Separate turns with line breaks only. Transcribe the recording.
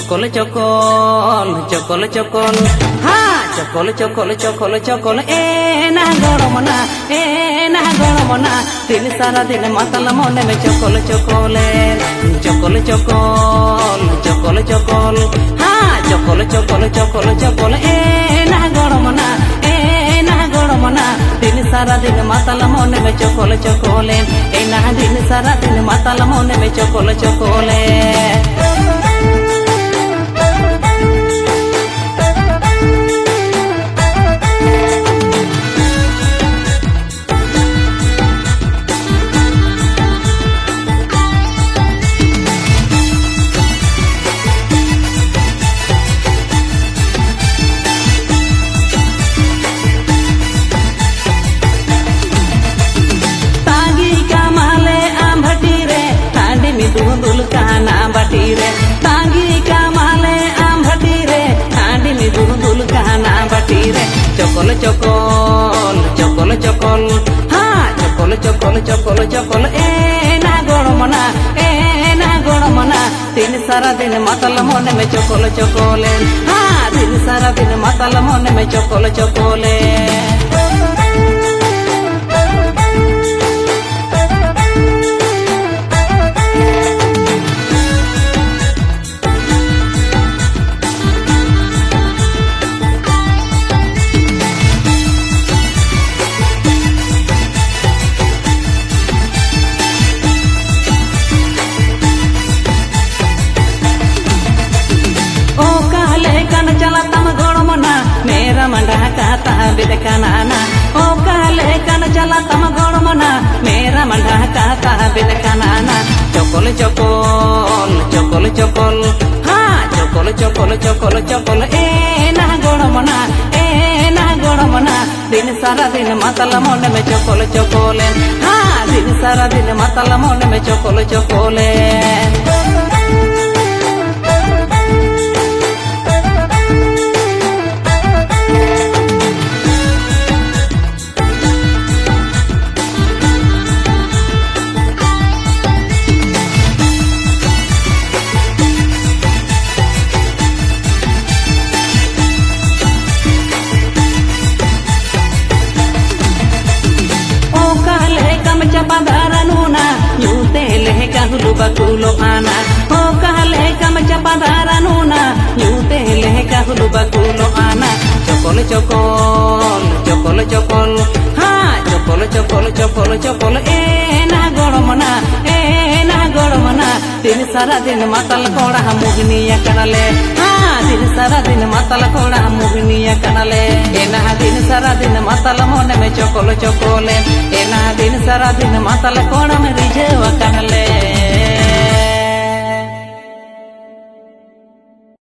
চকল চকল চকল চকল হ্যাঁ চকল চকল চকল চকল এ না গরম না এ না গরম না দিন সারা দিন মাতাল মনে মে চকল চকলে চকল চকল চকল চকল হ্যাঁ চকল চকল চকল চকল এ না গরম না এ না গরম না দিন সারা দিন মাতাল মনে মে চকল চকলে এ না দিন সারা দিন মাতাল মনে মে চকল চকলে दुल काना बाटी रे तांगी कामाले आम भटी रे हांडी में दुल काना बाटी रे चकल चकल चकल चकल हाँ चकल चकल चकल चकल ए ना गरम ना दिन सारा दिन मातल मन में चकल चकले हाँ दिन सारा दिन मातल मन में चकल चकले चला तम गरम ना मेरा मंडा कहता बिदकाना ना ओ काले कन चला तम गरम ना मेरा मंडा कहता बिदकाना ना चकल चकल चकल चकल हाँ चकल चकल चकल चकल ए ना गरम ना दिन सारा दिन मातल मन में चकल चकले हाँ दिन सारा दिन मातल मन में चकल चकले चपादारानूना यूते लेहे काहुलु बकुलो आना हो कहले कम चपादारानूना यूते लेहे काहुलु बकुलो आना चकल चकल चकल चकल हाँ चकल चकल चकल चकल ए ना गरम ना दिन सारा दिन मातल कोड़ा मुगनिया कनले हाँ दिन सारा दिन मातल कोड़ा मुगनिया कनले ए ना दिन सारा दिन मातल मन में चकल चकले ए ना दिन सारा दिन मातल कोड़ा में रिझेवा कनले